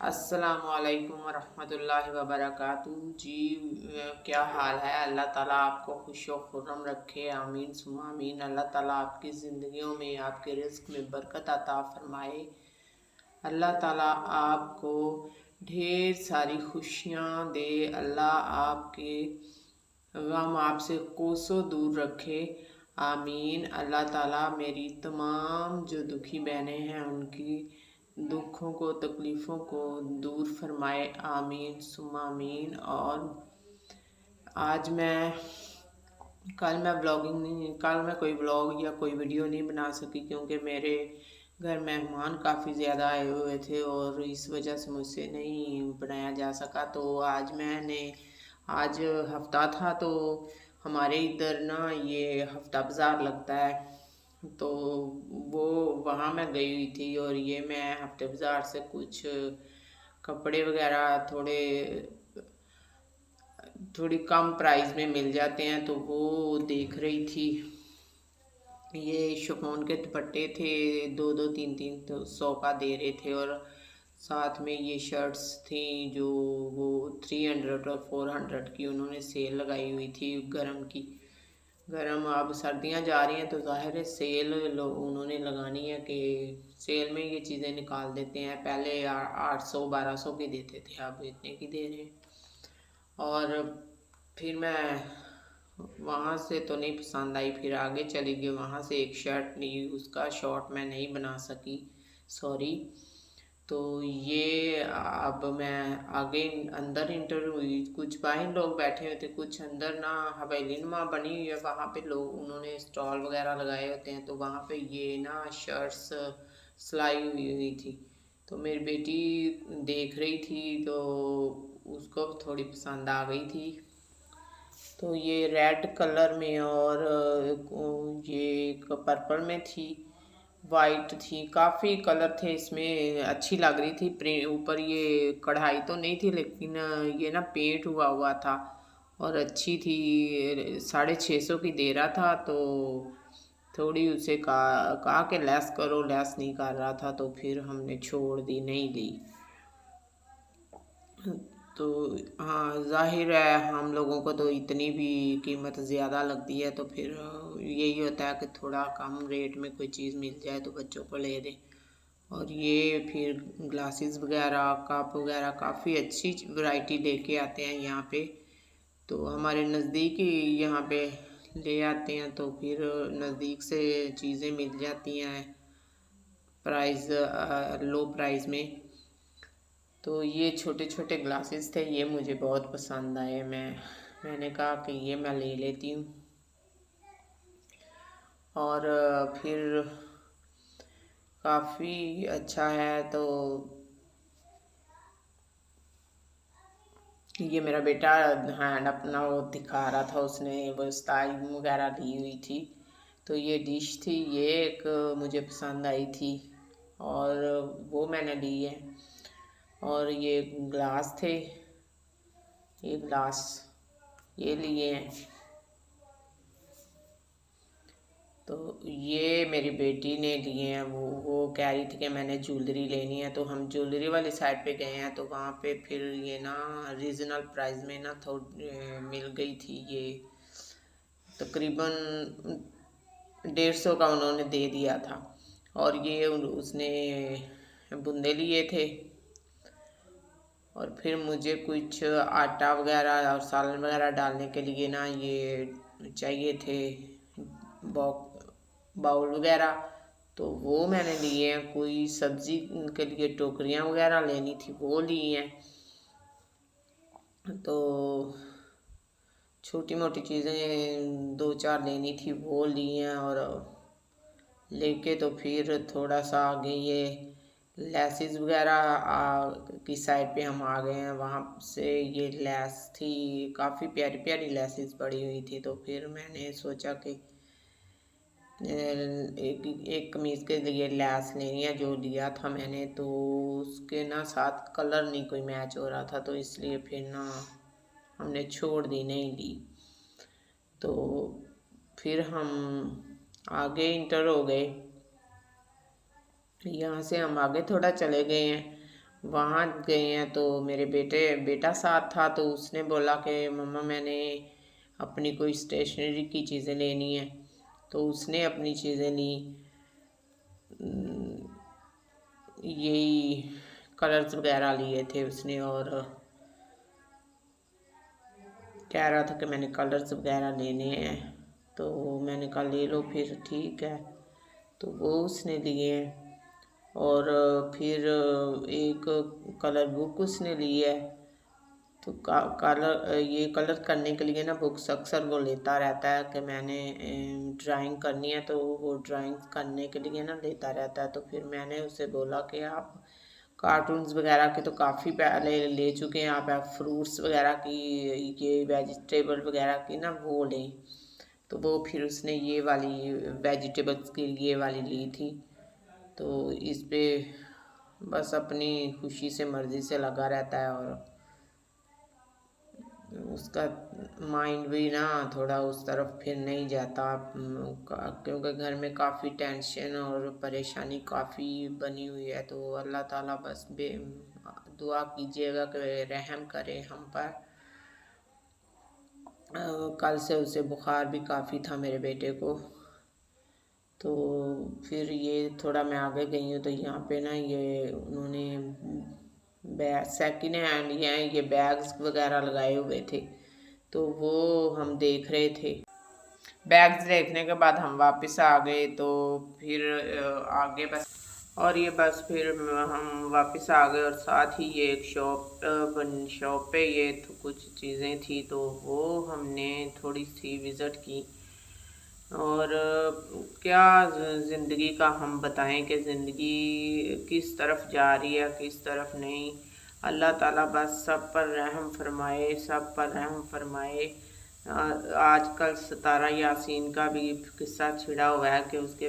अस्सलामुअलैकुम वरहमतुल्लाहि वबरकातुहू जी। क्या हाल है। अल्लाह ताला आपको खुश व खुर्रम रखे, आमीन सुम्मा आमीन। अल्लाह ताला आपकी ज़िंदगियों में, आपके रिज़्क़ में बरकत अता फरमाए। अल्लाह ताला आपको ढेर सारी खुशियाँ दे। अल्लाह आपके गम आपसे कोसों दूर रखे, आमीन। अल्लाह ताला मेरी तमाम जो दुखी बहनें हैं उनकी दुखों को, तकलीफ़ों को दूर फरमाए, आमीन सुम्मा आमीन। और आज कल मैं कोई ब्लॉग या कोई वीडियो नहीं बना सकी क्योंकि मेरे घर मेहमान काफ़ी ज़्यादा आए हुए थे और इस वजह से मुझसे नहीं बनाया जा सका। तो आज हफ्ता था, तो हमारे इधर ना ये हफ्ता बाज़ार लगता है, तो वो वहाँ मैं गई हुई थी। और ये मैं हफ्ते बाज़ार से कुछ कपड़े वगैरह थोड़ी कम प्राइस में मिल जाते हैं, तो वो देख रही थी। ये शिफॉन के दुपट्टे थे, दो दो तीन तीन तो 100 का दे रहे थे। और साथ में ये शर्ट्स थी जो वो 300 और 400 की उन्होंने सेल लगाई हुई थी, गरम। अब सर्दियां जा रही हैं तो ज़ाहिर है सेल उन्होंने लगानी है कि सेल में ये चीज़ें निकाल देते हैं। पहले 800 1200 की देते थे, अब इतने की दे रहे हैं। और फिर मैं वहाँ से तो नहीं पसंद आई, फिर आगे चली गई। वहाँ से एक शर्ट ली, उसका शॉर्ट मैं नहीं बना सकी, सॉरी। तो ये अब मैं आगे अंदर इंटर हुई, कुछ बाहर लोग बैठे हुए थे, कुछ अंदर ना हवेली नुमा बनी हुई है, वहाँ पे लोग उन्होंने स्टॉल वगैरह लगाए होते हैं, तो वहाँ पे ये ना शर्ट्स सिलाई हुई थी। तो मेरी बेटी देख रही थी तो उसको थोड़ी पसंद आ गई थी। तो ये रेड कलर में और ये पर्पल में थी, वाइट थी, काफ़ी कलर थे इसमें, अच्छी लग रही थी। ऊपर ये कढ़ाई तो नहीं थी लेकिन ये ना पेंट हुआ हुआ था और अच्छी थी। 650 की दे रहा था, तो थोड़ी उसे कहा कि लेस करो, लेस नहीं कर रहा था, तो फिर हमने छोड़ दी, नहीं ली। तो हाँ, ज़ाहिर है हम लोगों को तो इतनी भी कीमत ज़्यादा लगती है, तो फिर यही होता है कि थोड़ा कम रेट में कोई चीज़ मिल जाए तो बच्चों को ले दें। और ये फिर ग्लासेस वगैरह, कप वगैरह काफ़ी अच्छी वैरायटी लेके आते हैं यहाँ पे। तो हमारे नज़दीक ही यहाँ पे ले आते हैं, तो फिर नज़दीक से चीज़ें मिल जाती हैं प्राइस लो प्राइस में। तो ये छोटे छोटे ग्लासेस थे, ये मुझे बहुत पसंद आए। मैंने कहा कि ये मैं ले लेती हूँ। और फिर काफ़ी अच्छा है। तो ये मेरा बेटा हैंड अपना वो दिखा रहा था, उसने वो स्टाइल वगैरह ली हुई थी। तो ये डिश थी, ये एक मुझे पसंद आई थी और वो मैंने ली है। और ये ग्लास थे, ये ग्लास ये लिए हैं। तो ये मेरी बेटी ने लिए हैं, वो कह रही थी कि मैंने ज्वेलरी लेनी है, तो हम ज्वेलरी वाली साइड पे गए हैं। तो वहाँ पे फिर ये ना रीज़नल प्राइस में ना थोड़ी मिल गई थी। ये तकरीबन 150 का उन्होंने दे दिया था। और ये उसने बुंदे लिए थे। और फिर मुझे कुछ आटा वगैरह और सालन वगैरह डालने के लिए ना ये चाहिए थे बाउल वगैरह, तो वो मैंने लिए हैं। कोई सब्ज़ी के लिए टोकरियाँ वगैरह लेनी थी, वो ली हैं। तो छोटी मोटी चीज़ें 2 4 लेनी थी, वो ली हैं। और लेके तो फिर थोड़ा सा आगे ये लेसेस वगैरह की साइड पे हम आ गए हैं। वहाँ से ये लेस थी, काफ़ी प्यारी प्यारी लेसेस पड़ी हुई थी। तो फिर मैंने सोचा कि एक कमीज़ के लिए लेस लेनी है, जो लिया था मैंने, तो उसके ना साथ कलर नहीं कोई मैच हो रहा था, तो इसलिए फिर ना हमने छोड़ दी, नहीं ली। तो फिर हम आगे इंटर हो गए, यहाँ से हम आगे थोड़ा चले गए हैं। वहाँ गए हैं तो मेरे बेटा साथ था, तो उसने बोला कि मम्मा मैंने अपनी कोई स्टेशनरी की चीज़ें लेनी है, तो उसने अपनी चीज़ें ली। यही कलर्स वगैरह लिए थे उसने, और कह रहा था कि मैंने कलर्स वगैरह लेने हैं, तो मैंने कहा ले लो फिर, ठीक है। तो वो उसने लिए। और फिर एक कलर बुक उसने ली है। तो कलर ये कलर करने के लिए ना बुक्स अक्सर वो लेता रहता है कि मैंने ड्राइंग करनी है, तो वो ड्राइंग करने के लिए ना लेता रहता है। तो फिर मैंने उसे बोला कि आप कार्टून्स वगैरह के तो काफ़ी पहले ले चुके हैं, आप फ्रूट्स वगैरह की, ये वेजिटेबल वगैरह की ना वो लें। तो वो फिर उसने ये वाली वेजिटेबल्स की ये वाली ली थी। तो इस पे बस अपनी खुशी से मर्ज़ी से लगा रहता है, और उसका माइंड भी ना थोड़ा उस तरफ फिर नहीं जाता, क्योंकि घर में काफ़ी टेंशन और परेशानी काफ़ी बनी हुई है। तो अल्लाह ताला बस दुआ कीजिएगा कि रहम करे हम पर। कल से उसे बुखार भी काफ़ी था मेरे बेटे को। तो फिर ये थोड़ा मैं आगे गई हूँ, तो यहाँ पे ना ये उन्होंने बैग सेकंड हैंड ये बैग्स वगैरह लगाए हुए थे, तो वो हम देख रहे थे। बैग्स देखने के बाद हम वापस आ गए, तो फिर आगे बस, और ये बस फिर हम वापस आ गए, और साथ ही ये एक शॉप पे ये तो कुछ चीज़ें थी, तो वो हमने थोड़ी सी विज़िट की। और क्या ज़िंदगी का हम बताएं कि ज़िंदगी किस तरफ जा रही है, किस तरफ नहीं। अल्लाह ताला बस सब पर रहम फरमाए, सब पर रहम फरमाए। आजकल सितारा यासीन का भी किस्सा छिड़ा हुआ है कि उसके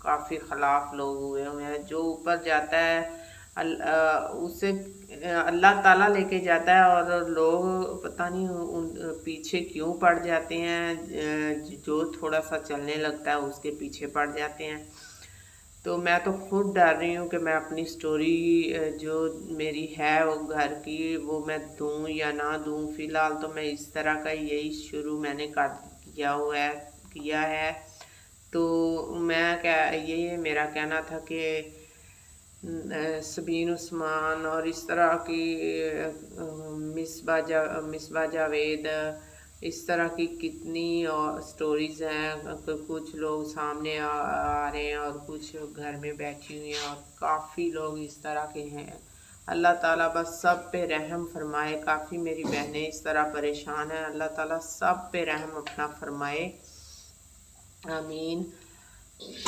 काफ़ी ख़िलाफ़ लोग हुए हुए हैं। जो ऊपर जाता है उसे अल्लाह ताला लेके जाता है, और लोग पता नहीं उन पीछे क्यों पड़ जाते हैं। जो थोड़ा सा चलने लगता है उसके पीछे पड़ जाते हैं। तो मैं तो खुद डर रही हूँ कि मैं अपनी स्टोरी जो मेरी है वो घर की, वो मैं दूँ या ना दूँ। फ़िलहाल तो मैं इस तरह का यही शुरू मैंने कर किया है। तो मैं क्या, ये मेरा कहना था कि सबीन उस्मान और इस तरह की मिसबा जावेद, इस तरह की कितनी और स्टोरीज़ हैं। कुछ लोग सामने आ रहे हैं, और कुछ घर में बैठी हुई हैं, और काफ़ी लोग इस तरह के हैं। अल्लाह ताला बस सब पे रहम फरमाए। काफ़ी मेरी बहनें इस तरह परेशान हैं, अल्लाह ताला सब पे रहम अपना फरमाए, आमीन।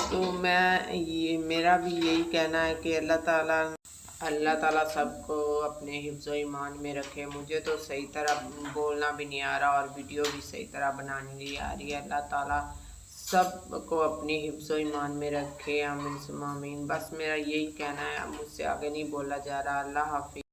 तो मेरा भी यही कहना है कि अल्लाह ताला सबको अपने हिफ्ज़ ईमान में रखे। मुझे तो सही तरह बोलना भी नहीं आ रहा, और वीडियो भी सही तरह बनानी नहीं आ रही है। अल्लाह ताला सबको अपने हिफ्ज़ ईमान में रखे, आमीन सुम्मा आमीन। बस मेरा यही कहना है, मुझसे आगे नहीं बोला जा रहा। अल्लाह हाफ़िज़।